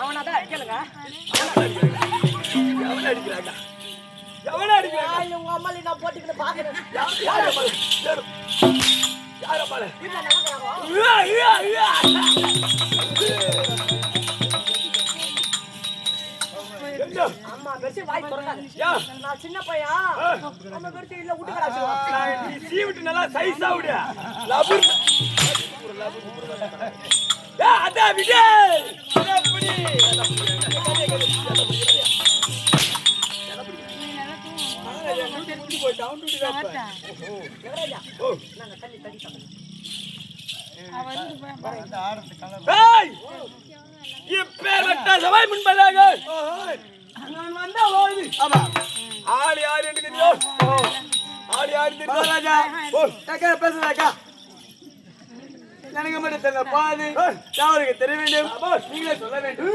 அவனாதான் அடிக்கலங்க. எவன அடிக்கிறாங்க? எவன அடிக்கிறாங்க? உங்க அம்மால நான் போட்டுக்கிட்டு பாக்குறேன். யார் அம்மா? யார் அம்மா? வீட்டுல நடக்கிறாங்க. அம்மா பெருசு வாய் திறக்காது. நான் சின்ன பையன். அம்மா பெருசு இல்ல விட்டுக்கடா. நீ சீவிட்டு நல்லா சைஸா விடு. லபுர். அடா விடு. அப்படி. இப்பேற்பட்ட சபை முன்பதாக நான் வந்த போது ஆடு யாரு என்று தெரியும். ஆடு யாரு தெரியும் ராஜா. பேசுறாக்கா எனக்கு மட்டும் தெரியல. பாது அவருக்கு தெரிய வேண்டும். நீங்களே சொல்ல வேண்டும்.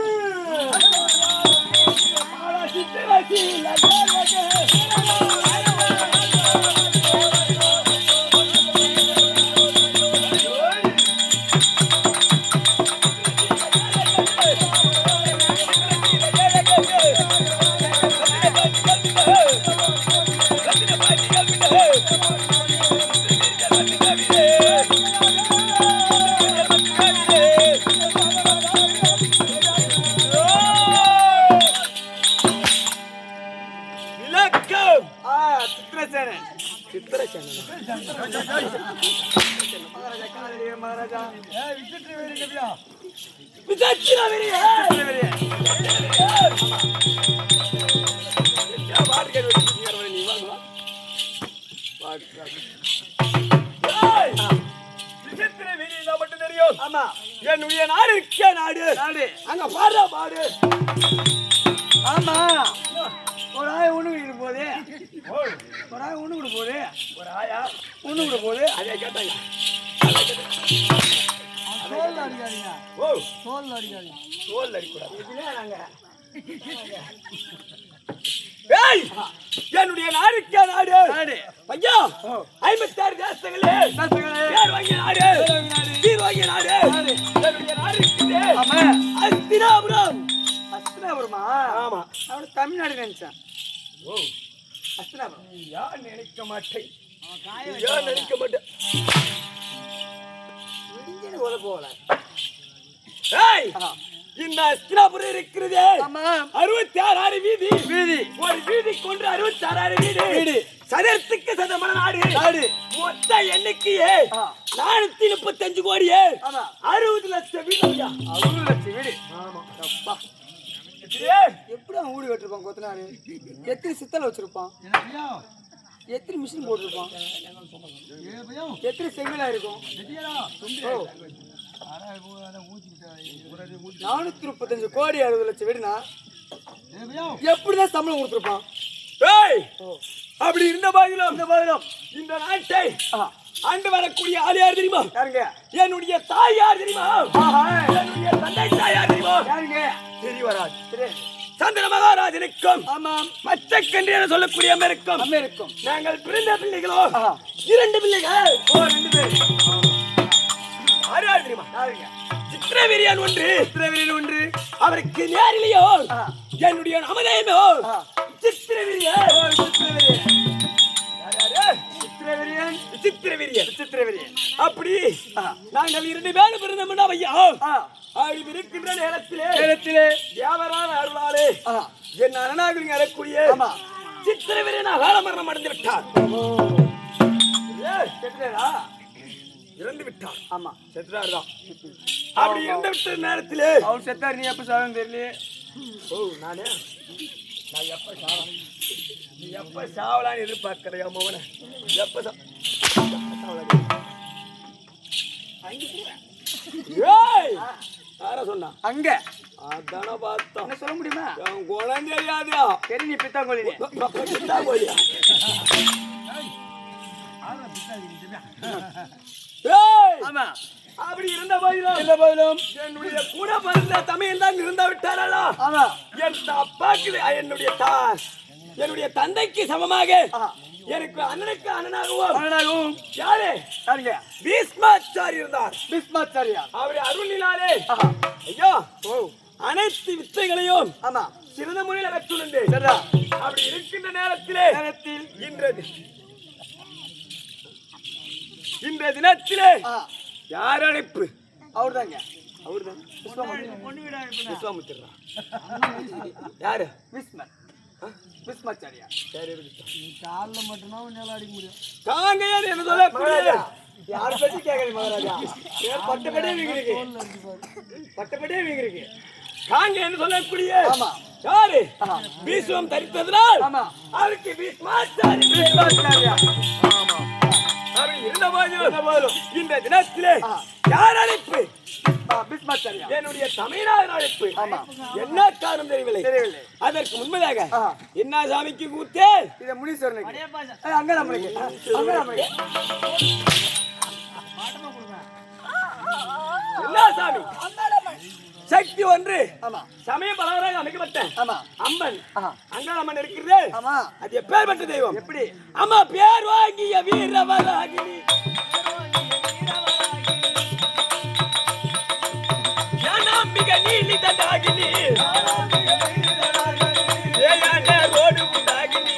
என்னுடைய நாடு இருக்க நாடு அங்க பாடுற பாடு. ஆமா ஒரு ஆயா ஒண்ணு விட போதே. ஒரு ஆயா ஒண்ணு விட போதே. ஒரு ஆயா ஒண்ணு விட போதே. அதே கேட்டாங்க. தோல் அடிக்காதீங்க. ஓ தோல் அடிக்காதீங்க. தோல் அடிக்கூடாது. இதுல நாங்க ஏய் என்னுடைய நாடுக்கே நாடு ஐயா 56 தேசங்களே பேர் வாங்கிய நாடு சீர் வாங்கிய நாடு என்னுடைய நாடு இருக்குது. ஆமா அஸ்தினாபுரம். அஸ்தினாபுரமா? ஆமா அவன் தமிழ்நாடு நினைச்சான். ஓ அஸ்தினாபுரம் யார் நினைக்க மாட்டேன். யார் நினைக்க மாட்டேன். விடிஞ்சு ஓட போகல. ஏய் இந்த அஸ்தினாபுரம் இருக்கிறது 66 வீதி. ஒரு வீதி கொண்டு 66 வீடு. சதத்துக்கு சதமான நாடு. மொத்த எண்ணிக்கையே 435 கோடியே 60 லட்சம் வீடு. 60 லட்சம் வீடு. ஆமா எப்படி அவன் வீடு கட்டிருப்பான் கொத்தனாரு? எத்தனை சித்தலை வச்சிருப்பான்? எத்தனை மிஷின் போட்டிருப்பான்? எத்தனை செங்கலா இருக்கும்? 435 கோடி 60 லட்சம் வீடுனா எப்படிதான் சம்பளம் கொடுத்துருப்பான்? அப்படி இருந்த பாகிலும் இந்த நாட்டை ஆண்டு வரக்கூடிய ஆள் யார் தெரியுமா? யாருங்க? என்னுடைய தாய் யார் தெரியுமா? என்னுடைய தந்தை தாய் யார் தெரியுமா? யாருங்க? தெரியவராஜ். சந்திர மகாராஜனுக்கும் மச்சக்கன்று என சொல்லக்கூடிய அமெரிக்கும் நாங்கள் பிறந்த பிள்ளைகளோ 2 பிள்ளைகள். 2 பேர். யார் தெரியுமா? யாருங்க? சித்திரவீரியன் ஒன்று. அவருக்கு நேரிலேயோ என்னுடைய நாமதேயமோ சித்திரவீரியன். அப்படி நாங்கள் 2 பேரும் பிறந்தோம்னா ஐயா இருக்கின்ற நேரத்திலே தேவரான அருளாலே என் அரணாக அறக்கூடிய சித்திரவீரியன் அகால மரணம் அடைந்து விட்டார். இறந்து விட்டார். ஆமா செத்தார்தான். அப்படி இறந்து விட்ட நேரத்திலே அவர் செத்தார். நீ எப்ப சாவன்னு தெரியல. ஓ நானே நான் எப்ப சாவலாம் நீ எப்ப சாவலான்னு எதிர்பார்க்கிறையா மோகன? எப்ப யார சொன்னா? அங்க அதான பார்த்தோம். என்ன சொல்ல முடியுமா? குழந்தை தெரியாதா? சரி நீ பித்தாங்கோழி. பித்தாங்கோழியா? ஆமா அப்படி இருந்த போதிலும் என்னுடைய கூட பிறந்த தமையன் தான் இருந்து விட்டாரா? என் அப்பாக்கு என்னுடைய தந்தைக்கு சமமாக எனக்கு அண்ணனுக்கு அண்ணனாகவும் யாரு பீஷ்மாச்சாரி இருந்தார். பீஷ்மாச்சாரியா? அவருடைய அருளினாலே ஐயா அனைத்து வித்தைகளையும் ஆமா சிறந்த முறையில் கற்றுணர்ந்து அப்படி இருக்கின்ற நேரத்திலே இன்றைய தினத்திலே யார் அழைப்பு? அவர்தாங்க விஸ்வாமித்திரா. யாரு? விஸ்மாச்சாரியா. கால்ல மட்டும்தான் உன்னால அடிக்க முடியும். காங்கையன் என்ன சொல்ல மகாராஜா? யார் பத்தி கேக்குறீங்க மகாராஜா? பட்டப்படியே வீங்கிறீங்க. காங்கையன் சொல்லக்கூடிய ஆமா யாரு? பீஷ்மம் தரித்ததனால் அவருக்கு பீஷ்மாச்சாரியா. ஆமா அப்படி இருந்த போதிலும் இந்த தினத்திலே யார் அழைப்பு? பீஷ்மாச்சாரியா. என்னுடைய தமிழ்நாடு அழைப்பு. என்ன காரணம் தெரியவில்லை. அதற்கு முன்பதாக என்ன சாமிக்கு கூத்தே? இதை முனீஸ்வரனுக்கு. அங்க நம்மளுக்கு என்ன சாமி? சக்தி ஒன்று சமய பலவராக அமைக்கப்பட்ட அம்மன் அங்காளம்மன் இருக்கிறது. அது எப்பேற்பட்ட தெய்வம்? எப்படி? அம்மா பேர் வாங்கிய வீரவராகினி மிக நீலி தண்டாகினி ரோடு உண்டாகினி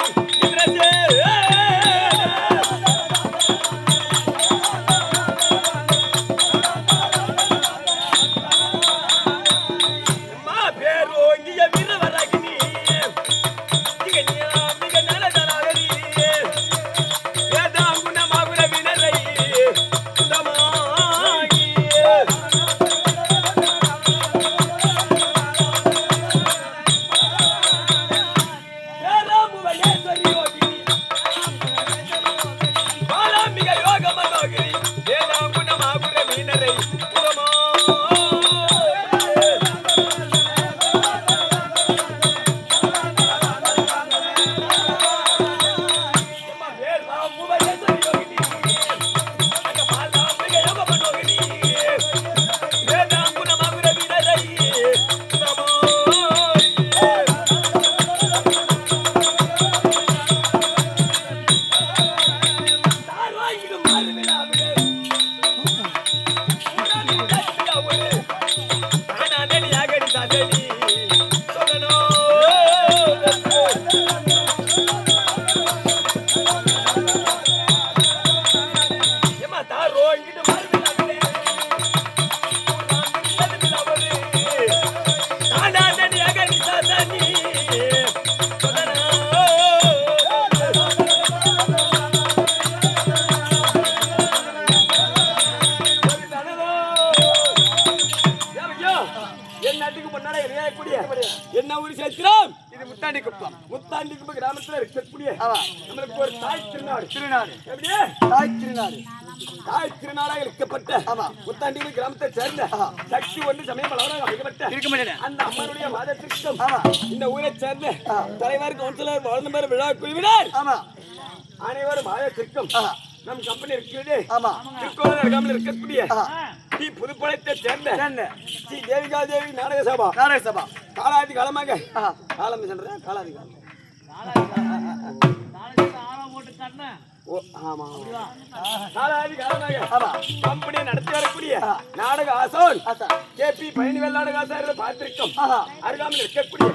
என்ன ஊர் சேர்க்கிறோம்? இது முத்தாண்டி குப்பம். முத்தாண்டி குப்பம் கிராமத்துல இருக்கக்கூடிய நம்மளுக்கு ஒரு தாய் திருநாடு. எப்படி? தாய் திருநாடாக இருக்கப்பட்ட முத்தாண்டி கிராமத்தை சேர்ந்த சக்தி ஒன்று சமயம் பலவராக அமைக்கப்பட்ட அந்த அம்மனுடைய மாதத்திற்கும் இந்த ஊரை சேர்ந்த தலைவர் கவுன்சிலர் வாழ்ந்தவர் விழா குழுவினர் அனைவரும் மாதத்திற்கும் நம் கம்பெனி இருக்கிறது. திருக்கோவில் அருகாமல் இருக்கக்கூடிய புதுப்படைத்தை சேர்ந்த ஸ்ரீ தேவிகா தேவி நாடக சபா காலாதி காலமாக காலம் சென்ற காலாதி காலம் கம்பெனியை நடத்தி வரக்கூடிய நாடக ஆசான் KP பழனிவேல் நாடக ஆசாரியை பார்த்திருக்கோம். அருகாமல் இருக்கக்கூடிய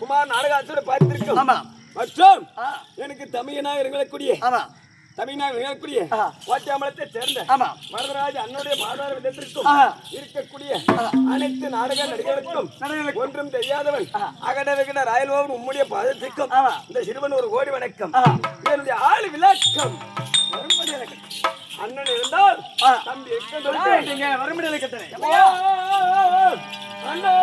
குமார் நாடக ஆசாரியை பார்த்திருக்கோம். மற்றும் எனக்கு தமிழனாக இருக்கக்கூடிய வாத்தியாமலத்தை சேர்ந்த வரதராஜ அன்னுடைய பாதார விதத்திற்கும் இருக்கக்கூடிய அனைத்து நாடக நடிகர்களுக்கும் ஒன்றும் தெரியாதவன் அகட விகட ராயல்வாவன் உம்முடைய பாதத்திற்கும் இந்த சிறுவன் ஒரு கோடி வணக்கம். என்னுடைய ஆளு விளக்கம் அண்ணன் இருந்தால் தம்பி வரும்படி கட்டணை அண்ணா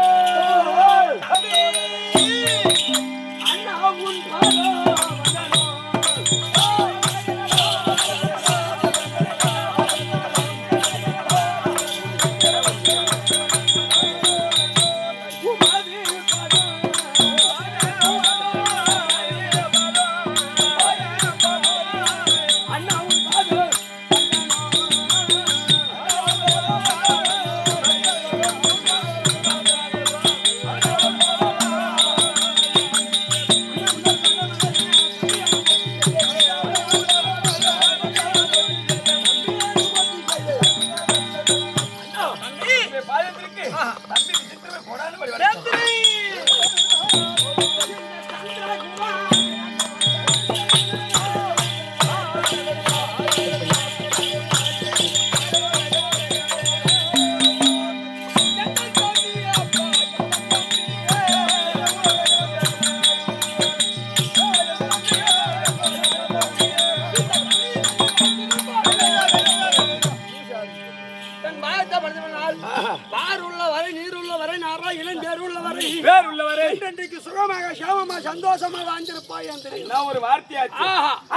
சுகமாக சேமமா சந்தோஷமா வாழ்ந்திருப்பாய் என்று ஒரு வார்த்தையாச்சு.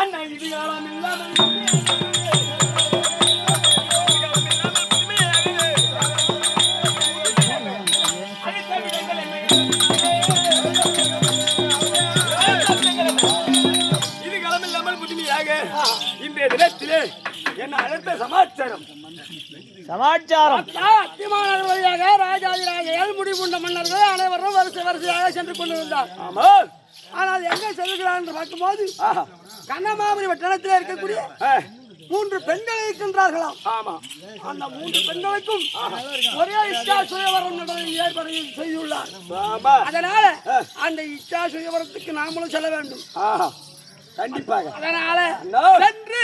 அண்ணா இது காலம் இல்லாமல் புதுமையாக இன்றைய தினத்திலே என்ன அழைத்த சமாச்சாரம் வழியாக ராஜாதிராஜ முடிவுண்ட மன்னர்கள் அனைவரும் வரிசையாக சென்று கொண்டிருந்தார். ஆனால் எங்கே செல்கிறார் என்று பார்க்கும்போது கண்ணமாபுரி வட்டணத்தில் இருக்கக்கூடிய 3 பெண்கள் இருக்கின்றார்களாம். அந்த 3 பெண்களுக்கும் ஒரே இஷ்டா சுயவரம் ஏற்பாடு செய்துள்ளார். அதனால அந்த இஷ்டா சுயவரத்துக்கு நாமளும் செல்ல வேண்டும். கண்டிப்பாக. அதனால சென்று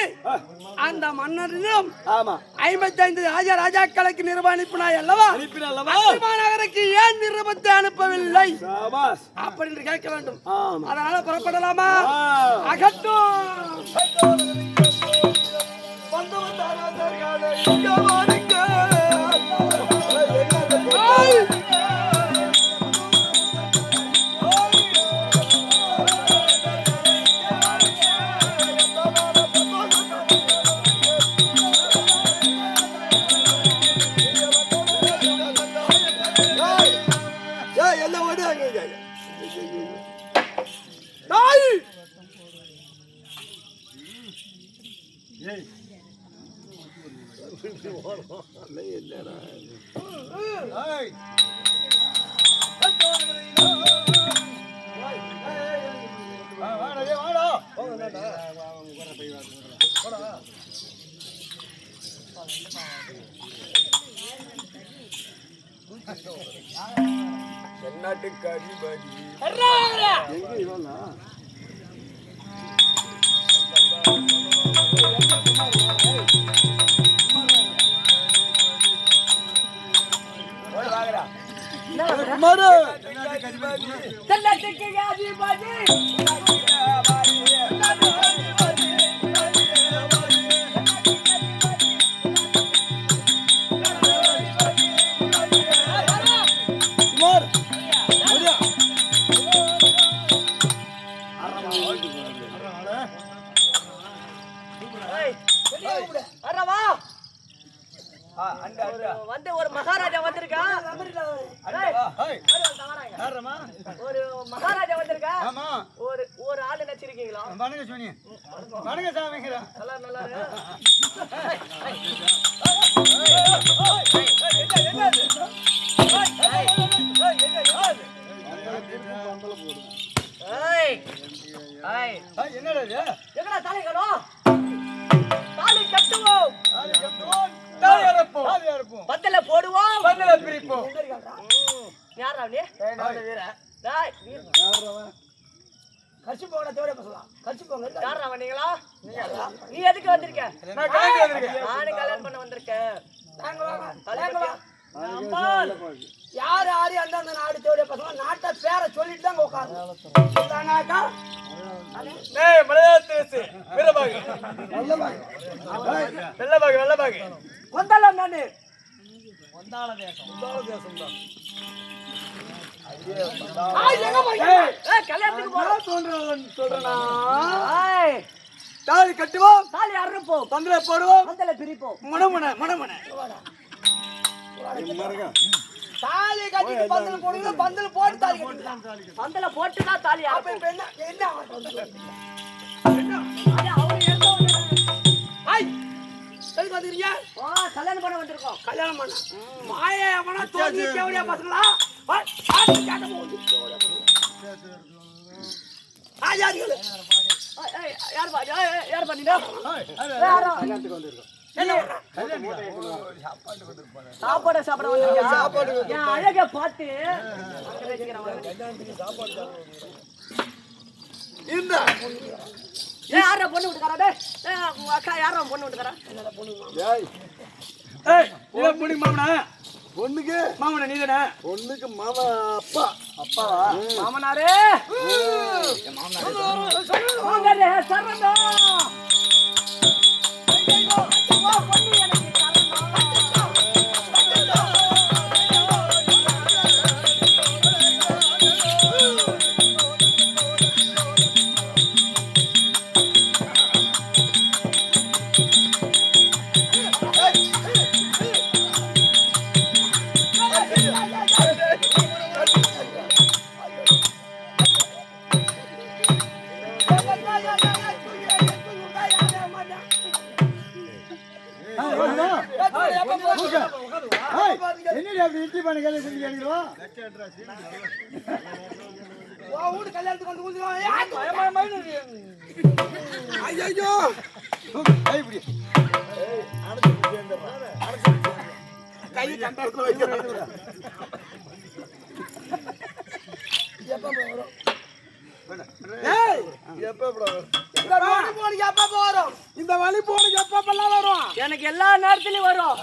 அந்த மன்னரிடம் 55 ராஜாக்களுக்கு நிருபம் அனுப்பினாய் அல்லவா? நகருக்கு ஏன் நிருபத்தை அனுப்பவில்லை அப்படின்னு கேட்க வேண்டும். அதனால புறப்படலாமா? அகட்டும். தென்னாட்டுக்கு அதிபதி வந்து ஒரு மகாராஜா வந்திருக்கா. ஒரு மகாராஜா வந்திருக்கா. ஒரு ஆள் நினைச்சிருக்கீங்களா? என்னடா தலைகளோ தாலி கட்டுவோம், பந்தல போடுவோம், பந்தல பிரிப்போம். யாரா நீ? கட்சி போக தேவையா பேசலாம். கட்சி போங்க. யாரா வந்தீங்களா? நீ எதுக்கு வந்திருக்க? நானும் கல்யாணம் பண்ண வந்திருக்கேன். யாரு யாரு அந்த நாடு தேவையா பேசலாம். நாட்டை பேரை சொல்லிட்டு தான் உட்காந்து கொந்தளம் தானே. தாலி கட்டுவோம், தாலி அறுப்போம், பந்தல போடுவோம், பந்தல பிரிப்போம். மணமன மணமன தாலி கட்டிட்டு பந்தல போடுங்க. பந்தல போட்டு தாலி கட்டலாம். பந்தல போட்டு தான் தாலி அறுப்போம். என்ன என்ன கல்யாணம் பண்ண வந்திருக்கோம். கல்யாணம் பண்ண மாயா தோல்வி தேவையா பசங்களா? யார் பண்ணீங்க? சாப்பாடு சாப்பிட வந்திருக்கியா? என் அழகை பார்த்து இந்த யார பொண்ணு விட்டுக்காரா? உங்க அக்கா யாரும் பொண்ணு விட்டுக்காரா? பொண்ணுக்கு மாமனா? பொண்ணுக்கு மாமனா நீதானே? பொண்ணுக்கு மாமா அப்பா. அப்பாவா? மாமனாரே மாமனாரே சரணம். பொண்ணு எனக்கு என்னடி அப்படி இட்லி பண்ண கேள்வி செஞ்சுக்கிறீங்களா? வீடு கல்யாணத்துக்கு வந்து ஊந்துருவான். ஐயோ கை கண்டத்துல வைக்கிறேன். இந்த வழி போனுக்கு எப்பெல்லாம் வரும்? எனக்கு எல்லா நேரத்துலயும் வரும்.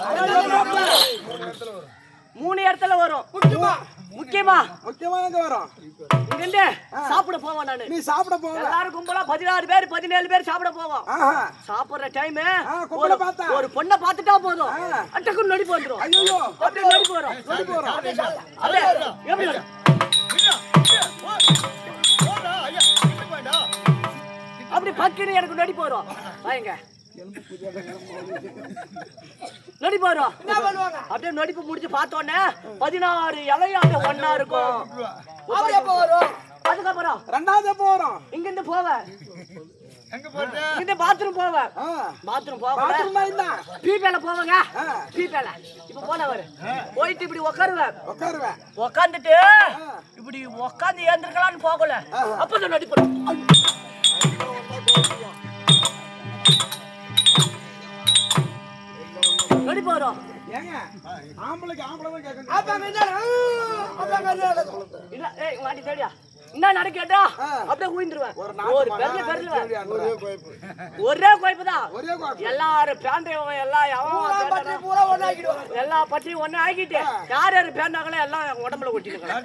3 இடத்துல வரும். முக்கியமா எங்க வரும்? இங்கிருந்து சாப்பிட போவோம். நானு நீ சாப்பிட போவ? எல்லாரும் கும்பலா 16 பேர் 17 பேர் சாப்பிட போவோம். சாப்பிடுற டைம் ஒரு பொண்ணை பார்த்துட்டா போதும், அட்டக்கு நடிப்பு வந்துடும். ஐயோ அப்படியே நடிப்பு வரும். அப்படியே எப்படி வரும்? அப்படி பக்கினு எனக்கு நடிப்பு வரும். வாங்க நடிப்பு வரும். அப்படியே நடிப்பு முடிச்சு பார்த்தோன்னே 16 இலையாண்டு ஒண்ணா இருக்கும். அதுக்கப்புறம் ரெண்டாவது எப்போ வரும்? இங்க இருந்து போவேன். இங்க பாத்ரூம் போவேன். பாத்ரூம் போவேன். பீப்பேல போவாங்க. பீப்பேல இப்ப போனவர் போயிட்டு இப்படி உட்காருவேன். உட்காந்துட்டு இப்படி உட்காந்து ஏந்திருக்கலாம்னு போகல. அப்பதான் நடிப்பு நடிப்பு வரும். ஏங்க ஆம்பளைக்கு ஆம்பளை தான் கேட்கணும். இல்ல ஏய் வாடி தேடியா என்ன நடக்கேட்டா அப்படியே ஊய்ந்துருவேன். ஒரு பெரிய ஒரே கோய்ப்பு தான். எல்லாரும் பேண்டையும் எல்லா பட்டியும் ஒண்ணு ஆக்கிட்டு யார் யாரு பேண்டாங்களோ எல்லாம் உடம்புல ஒட்டிருக்காங்க.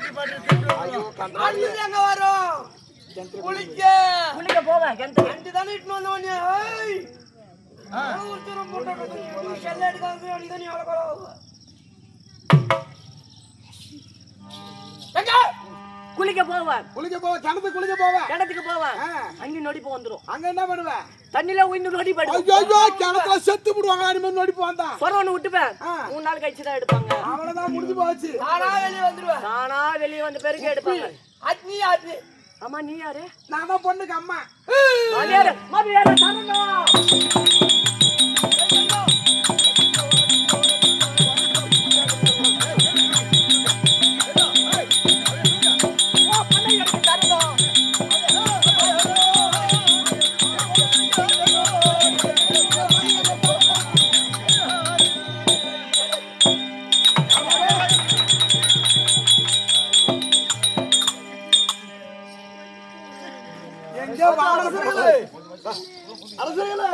குளிக்க போவேன். குளிக்க போவேன். கிணத்துக்கு போவேன். அங்க நொடிப்பு வந்துரும். அங்க என்ன பண்ணுவ? தண்ணில உயிந்து நொடிப்பு. ஐயோ கிணத்துல செத்து போடுவாங்க. அனிமே நொடிப்பு வந்தா சொரவன விட்டுப்பேன். 3 நாள் கழிச்சு தான் எடுப்பாங்க. அவ்வளவுதான் முடிஞ்சு போச்சு. தானா வெளிய வந்து பெருக்க எடுப்பாங்க. அம்மா நீ யாரு? நான் தான் பொண்ணுக்கு அம்மா. மாமியார சரணம். அரசர்களே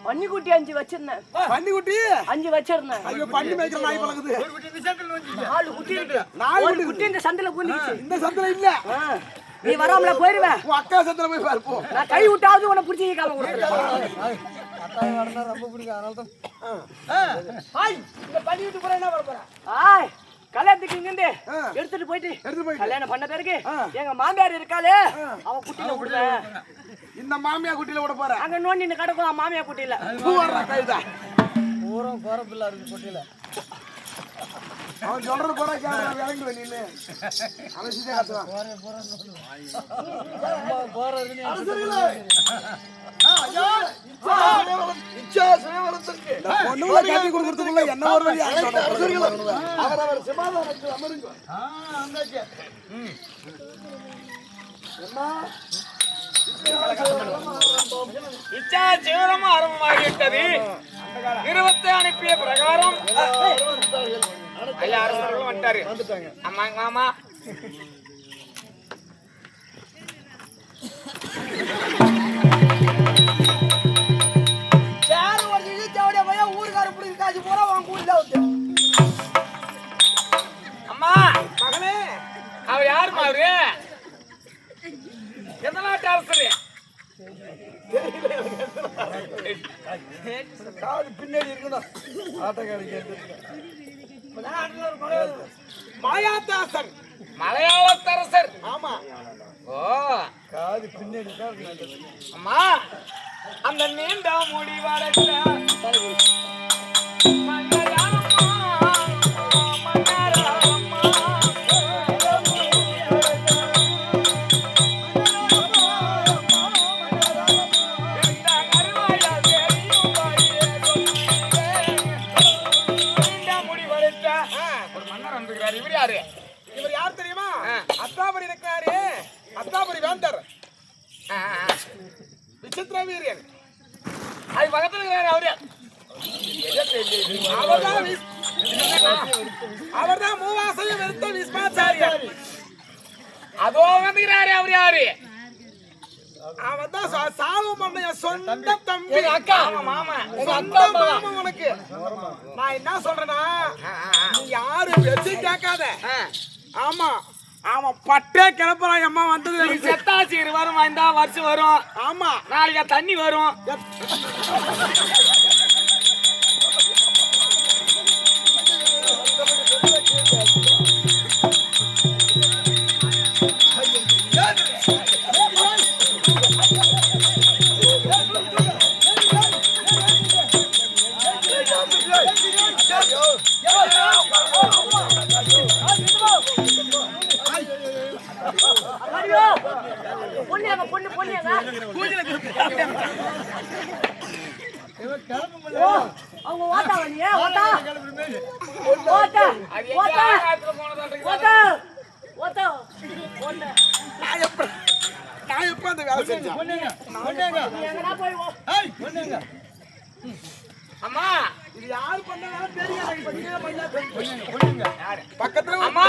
பன்னிக்குட்டி 5 வச்சிருந்தேன். பன்னிக்குட்டி 5 வச்சிருந்தேன். ஐயோ பன்னி மேய்க்கிற நாய் பழகுது. 4 குட்டி இருக்கு. 4 குட்டி இந்த சந்தில பூந்துச்சு. இந்த சந்தில இல்ல. நீ வராமல போயிடுவே. உன் அக்கா சந்தில போய் பாருப்போ. நான் கை விட்டாவது உன்னை புடிச்சி காலம் கொடுத்துறேன். அத்தாய் வரனா ரொம்ப பிடிக்கும் அதனால தான். ஹாய் இந்த பன்னிக்குட்டி கூட என்ன பண்ண போற? ஹாய் கல்யாணத்துக்கு இங்க எடுத்துட்டு போயிட்டு கல்யாணம் பண்ண பிறகு எங்க மாமியார் இருக்காளே அவ குட்டில விடுவேன். இந்த மாமியா குட்டில விட போற. அங்க நோண்டி கிடக்கும் மாமியா குட்டில. பூவறா கைதா. பூரம் போற பிள்ளை இருக்கு குட்டில. அவன் சொல்றது போற விளங்கு நின்று அவன் சீதா காட்டுவான் கட்டி கொடுக்கறதுக்குள்ள என்ன ஒரு வழி அவர் சிமாதானத்தில் அமருங்க இச்சா ஜீவனம் ஆரம்பமாகிவிட்டது. நிறுவத்தை அனுப்பிய பிரகாரம் ஐயா அரசர்களும் வந்துட்டாரு. ஆமாங்க மாமா. அம்மா மகனே அவர் யாருமா அவரு? எந்த நாட்டு அரசு? பின்னாடி இருக்கணும் ஆட்டக்காரி மாயாத்தாசன் மலையாளத்தரசர். ஆமா. ஓ காது பின்னாடி தான். அம்மா அந்த நீண்ட முடி வளர்த்த இவர் யார் தெரியுமா? அத்தாபுரி இருக்கிறாரு. அத்தாபுரி வேந்தர் விசித்திர வீரியன். அது பக்கத்துல இருக்கிறாரு அவரு. அவர்தான் மூவாசையும் வெறுத்த விஸ்வாச்சாரியர். அதோ வந்துக்கிறாரு அவரு யாரு? அவன்தான் சாலுமண்டைய சொந்த தம்பி. அக்கா மாமா சொந்த மாமா உனக்கு. நான் என்ன சொல்றேன்னா, நீ யாரு பேச்சு கேட்காத. ஆமா அவன் பட்டே கிளப்புறான். அம்மா வந்தது செத்தாச்சு வரும். இந்த வருஷம் வரும். ஆமா நாளைக்கு தண்ணி வரும். அவங்க ஓட்டா வண்டியே ஓட்டா ஓட்டா ஓட்டா ஓட்டா ஓட்டா ஓட்டா நான் எப்ப அந்த வேலை செஞ்சேன்? அம்மா இது யாரு பண்ணாலும் தெரியும். பக்கத்துல அம்மா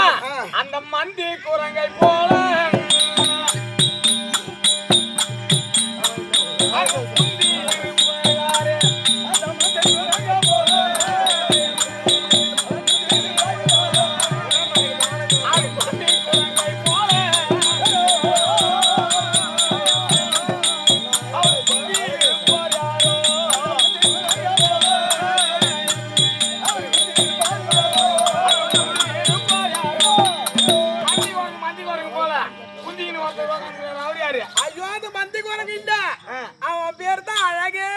அந்த மந்தி குரங்கை போல அவன் பேர் தான் அழகே.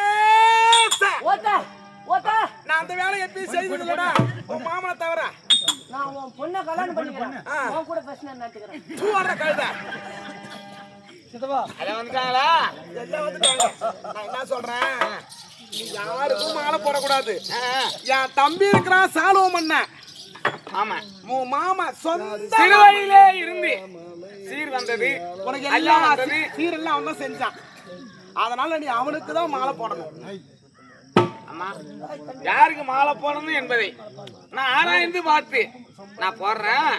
நான் அந்த வேலை எப்பயும் செய்ததுலடா உன் மாமனை தவிர. நான் உன் பொண்ணை கல்யாணம் பண்ணிக்கிறேன். உன் கூட பிரச்சனை நடத்துக்கிறேன். தூவற கழுத சித்தப்பா அத வந்துட்டாங்களா? எல்லாம் வந்துட்டாங்க. நான் என்ன சொல்றேன், நீ யாருக்கும் மாலை போடக்கூடாது. என் தம்பி இருக்கிறான் சாலுவமண்ண. ஆமா உன் மாமா சொந்த சிறுவையிலே இருந்து சீர் வந்தது. உனக்கு எல்லாம் சீரெல்லாம் அவன் தான் செஞ்சான். அதனால நீ அவனுக்கு தான் மாலை போடணும். அம்மா யாருக்கு மாலை போடணும் என்பதை நான் ஆராய்ந்து பார்த்து நான் போடுறேன்.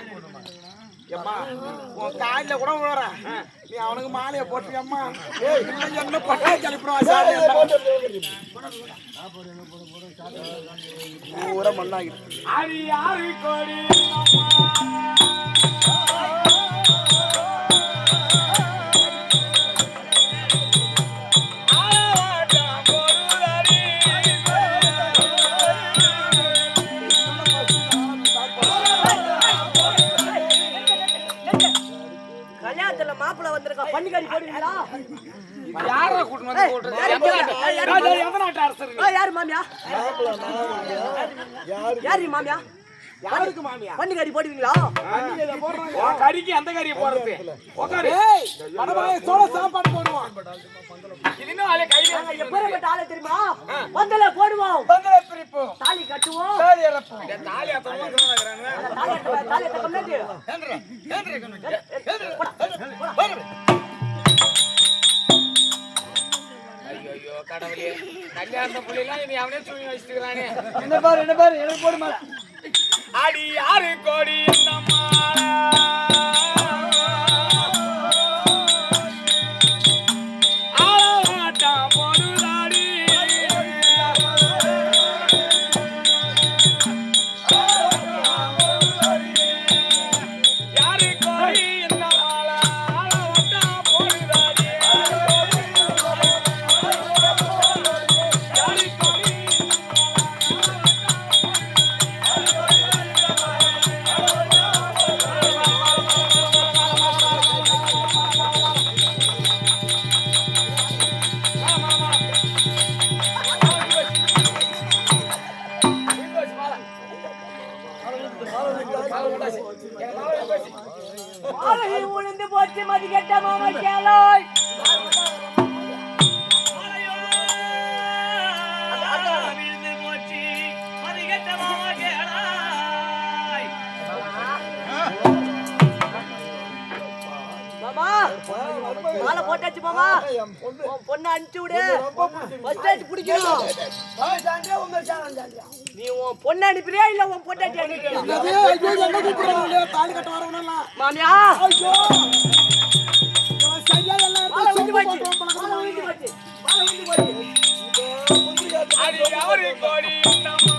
அம்மா உன் காலில கூட விழுறேன். நீ அவனுக்கு மாலையை போட்டியம்மா. என்ன பட்டா கிளப்பிடுவான் மண்ணாகிட்டு. அது யாரு கோடி கல்யாணத்துல மாப்பிள்ள வந்திருக்கா. பண்ணிக்காரி போடுவீங்களா? யாரை கூட்டு வந்து போடுறது? எந்த நாட்டு அரசர்? யாரு மாமியா? யாரு மாமியா? யாருக்கு மாமியா? பண்ணி கறி போடுவீங்களா? அன்னில போடுறாங்க. உன் கறிக்கு அந்த கறியை போடுறது. உட்காரு. ஏய், படமாயே சோள சாப்பாடு போடுவோம். இது இன்னும் ஆளே கையில நாங்க எப்பேற்பட்ட ஆளு தெரியுமா? பந்தல போடுவோம், பந்தல பிரிப்போம், தாலி கட்டுவோம், தாலி இறப்போம். இந்த தாலி அத்தமா இருக்கறானே. தாலி கட்ட கம்மியாச்சு. ஐயோ கடவுளே. கல்யாண புள்ளைலாம் இனி அவனே தூக்கி வச்சிருக்கானே. என்ன பாரு எனக்கு போடு மாலை. அடி யாரு கோடி இந்த மாலை. ஆளாட்டா போடுதாடி. யாரு கோடி இந்த மாலை. ஆளாட்டா போடுதாடி. யாரு கோடி மாலை உளுந்து போச்சு மதி கெட்ட மாமா கேளாய். மாமா மாலை போட்டாச்சு மாமா. உன் பொண்ணு அனுப்பிச்சு விடு. ஃபர்ஸ்ட் ஆச்சு பிடிக்கணும். நீ உன் பொண்ணு அனுப்புறியா இல்ல உன் பொண்டாட்டி அனுப்புறியா? ஐயோ என்ன கூப்பிடுறாங்க? தாலி கட்ட வரவனலாம். மாமியா ஐயோ. இவன் சரியா எல்லாம் மாலை எடுத்து உண்டு சொம்பு போச்சு. போட்டு பழக்கம் மாலை உண்டு போச்சு. மாலை உண்டு போச்சு. அடி யாரு கோடி இந்த மாலை.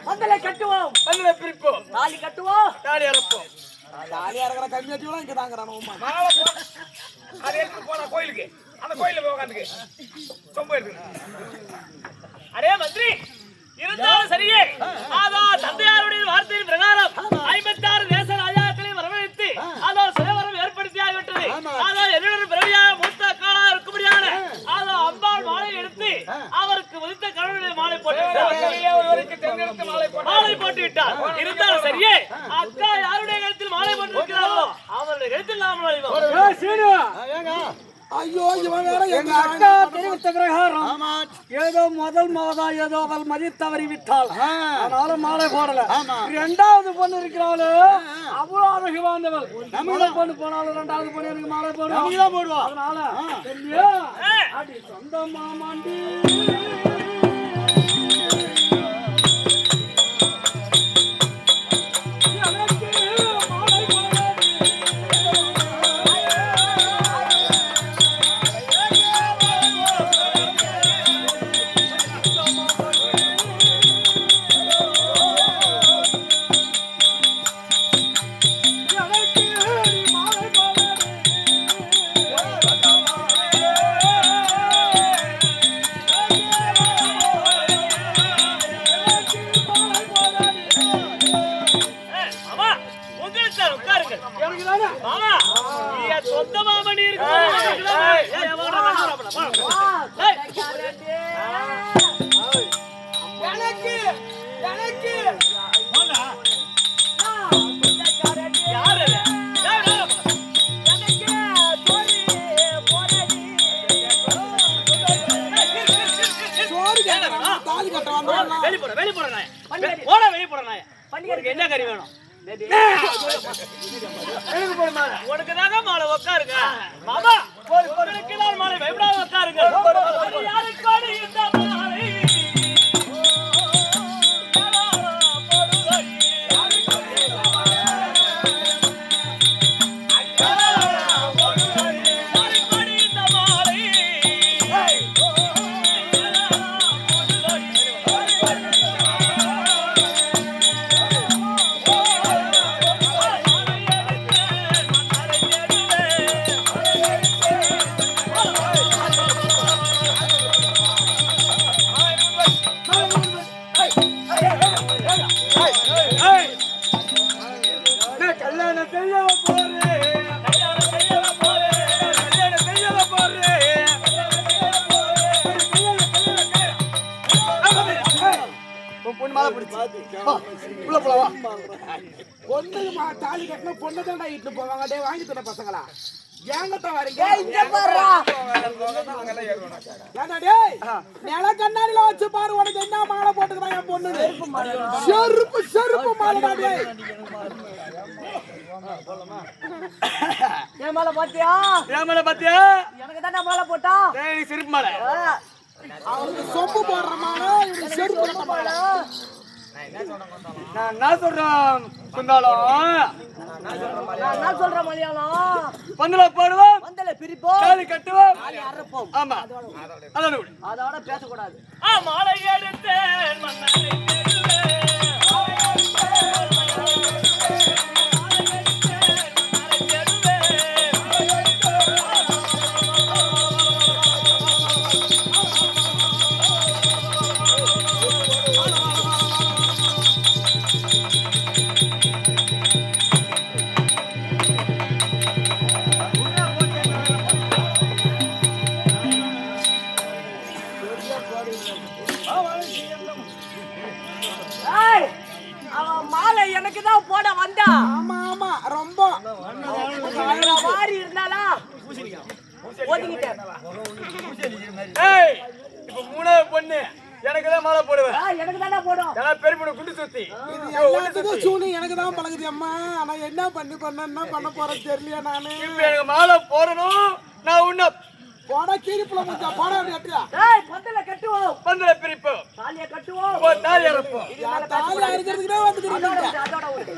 பந்தலை கட்டுவோம், பிரிப்போம் தாலி கட்டுவோம். தாலி அறப்போம். தாலியா இருக்கிற கம்மி வச்சுலாம் இங்க தாங்கறானோ அம்மா. மாலை போ- அதை எடுத்து போனா கோயிலுக்கு. அந்த கோயில்ல போய் உட்காந்துக்கு சொம்பு எடுத்து. அரே மந்திரி இருந்தாலும் சரியே. அதான் தந்தையாருடைய வார்த்தையின் பிரகாரம் 56 தேச ராஜாக்களை வரவழைத்து அதான் சுயவரம் ஏற்படுத்தி ஆகிவிட்டது. அதான் என்னுடைய பிறவியாக மூத்த காலா இருக்கும்படியான அதான் அம்பாள் மாலை எடுத்து அவருக்கு உதித்த கடவுளுடைய மாலை போட்டு ஒருவருக்கு தேர்ந்தெடுத்து மாலை போட்டு மாலை போட்டு விட்டார். இருந்தாலும் சரியே அக்கா யாருடைய கழுத்தில் மாலை போட்டு இருக்கிறார்களோ அவருடைய கழுத்தில் நாம் நுழைவோம். ஐயோ இவன் வேற எங்க அக்கா தெரிவித்த பிரகாரம் ஏதோ முதல் மாதா ஏதோ அவள் மதி தவறி விட்டாள். அதனால மாலை போடல. இரண்டாவது பொண்ணு இருக்கிறாள், அவ்வளவு அழகு வாழ்ந்தவள். முதல் பொண்ணு போனாலும் இரண்டாவது பொண்ணு எனக்கு மாலை போடுவோம். அதனால இல்லையா? அடி சொந்த மாமாண்டி மாமா உங்களுக்கு தான் உட்காருங்கள். மாமா நீ சொந்த மாமணி இருக்கு. எனக்கு எனக்கு யாரு தாலி கட்ட வந்தவன் வெளி போற நாய போட வெளி போற நாய. உனக்கு என்ன கறி வேணும்? எனக்கு போய் மாலை. உனக்கு தாங்க மாலை உட்காருங்க மாமா உங்களுக்கு தான் மாலை பயப்படாம உட்காருங்க யாருக்கான இந்த மாலை பொண்ணுக்கு தாலி கட்டினா பொண்ணு தாண்டா இட்டு போவாங்க. டேய் வாங்கி தர பசங்களா ஏங்கட்ட வரீங்க? ஏண்டா டேய் நில கண்ணாடில வச்சு பாரு உனக்கு என்ன மாலை போட்டுக்கறான் என் பொண்ணு. செருப்பு மாலைடா டேய். ஏன் மாலை பாத்தியா? ஏன் மாலை பாத்தியா? எனக்கு தானே மாலை போட்டா? டேய் சிரிப்பு மாலை. அவனுக்கு சொம்பு போடுற மாலை, இவனுக்கு செருப்பு மாலை. நான் என்ன சொல்றேன் குந்தாலம்? நான் என்ன சொல்றேன் மலையாளம்? பந்தல போடுவோம், வந்தல பிரிப்போம், தாலி கட்டுவோம், தாலி அறுப்போம். ஆமா அதான் அதோட பேசக்கூடாது. மாலை எடுத்தேன் மன்னரை ஏய், அவன் மாலை எனக்கு தான் போட வந்தா. ஆமா ஆமா ரொம்ப வாரி இருந்தாளா ஒதுங்கிட்டேன். ஏய் இப்ப மூணாவது பொண்ணு எனக்கு தான் மாலை போடுவேன். எனக்கு தானே போடும். ஏன்னா பெருமணி குண்டு சுத்தி எல்லாத்துக்கும் சூனி எனக்கு தான் பழகுது அம்மா. ஆனா என்ன பண்ண போறேன்னு தெரியல நானு. இப்ப எனக்கு மாலை போடணும். நான் உன்ன போட கீரிப்புல முடிஞ்சா போட அப்படியா? ஏய் பந்தல கட்டுவோம், பந்தல பிரிப்போம், தாலிய கட்டுவோம், தாலி அறுப்போம். தாலி அறுக்கிறதுக்குனே வந்துக்கிறீங்க. அதோட விடு.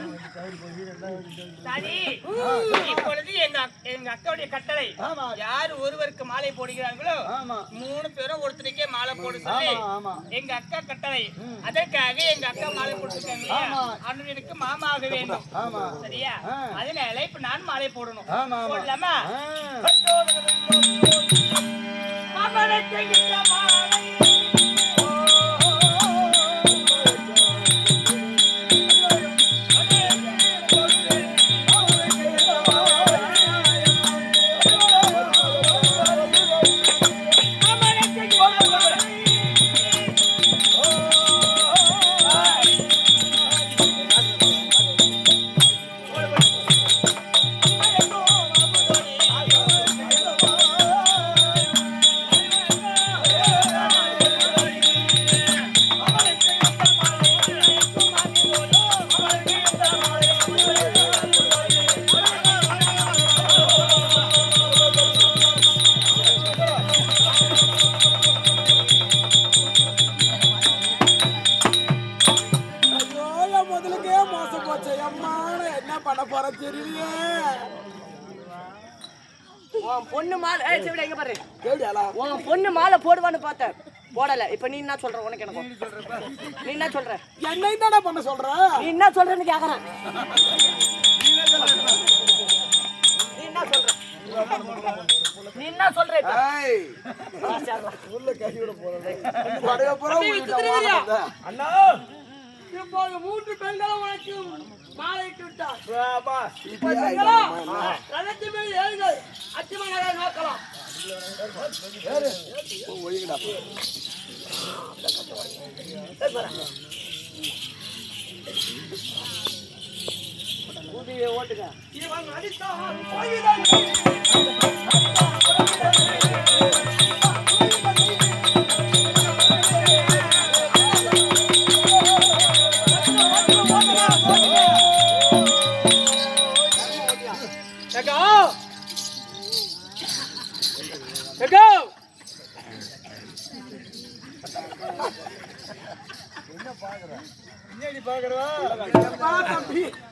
சரி இப்பொழுது எங்க அக்காவுடைய கட்டளை யார் ஒருவருக்கு மாலை போடுகிறார்களோ 3 பேரும் ஒருத்தருக்கே மாலை போட சொல்லி எங்க அக்கா கட்டளை. அதற்காக எங்க அக்கா மாலை போட்டுருக்காங்க. அண்ணனுக்கு மாமாக வேண்டும். சரியா? அதனால இப்ப நான் மாலை போடணும். போடலாமா? மாமனுக்கு இந்த மாலை முதலுக்கே மோசம் போச்சு அம்மா. என்ன பண்ண போற தெரியலையே. உன் பொண்ணு மாலை ஏய் செவிட எங்க பாரு. கேடியாலா உன் பொண்ணு மாலை போடுவான்னு பார்த்தேன், போடல. இப்ப நீ என்ன சொல்ற? உனக்கு எனக்கு நீ என்ன சொல்ற? என்ன என்னடா பண்ண சொல்ற? நீ என்ன சொல்றன்னு கேக்குறேன். நீ என்ன சொல்ற? நீ என்ன சொல்ற? இப்ப? ஏய் உள்ள கை விட போறே. படைய போற உள்ள அண்ணா இப்போது 3 பெண்களும் உனக்கு மாலையிட்டு விட்டார். ஆமா இப்ப பெண்களா ரதத்தின் மேல் ஏறுங்கள், அச்சுமணரை நோக்கலாம். ஒழுங்கடா. ஊதியை ஓட்டுங்க. இவன் அடித்தான் போய்தான்.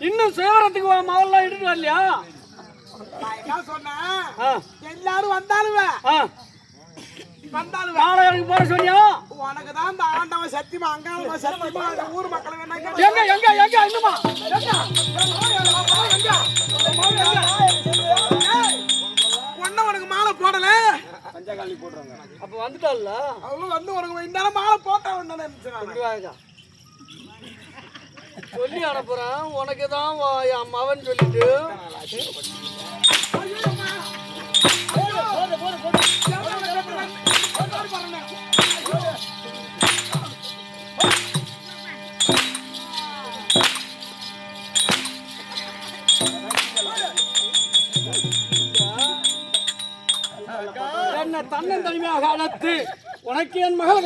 இன்னும் சேவரத்துக்கு மவெல்லாம் இட்டுட்டு வரலையா? என்ன சொன்னேன்? ஆ, எல்லாரும் வந்தாலுவே ஆ. வந்தாலுவே நாளைக்கு போற சொன்னியா? உனக்கு தான் இந்த ஆண்டவன் சத்தியமா அங்காளமா சத்தியமா அந்த ஊர் மக்கள் வேணா எங்க எங்க எங்க இன்னுமா ஒன்னும் உனக்கு மாலை போடல அப்ப வந்துட்டால அவளும் வந்து உனக்கு இந்த மாலை போட்டா ஒன்னு நினைச்சு சொல்லி அனுப்புறேன். உனக்கு தான் என் மவன் சொல்லிட்டு என்ன தன்னந்தனிமையாக அழைத்து உனக்கு என் மகள்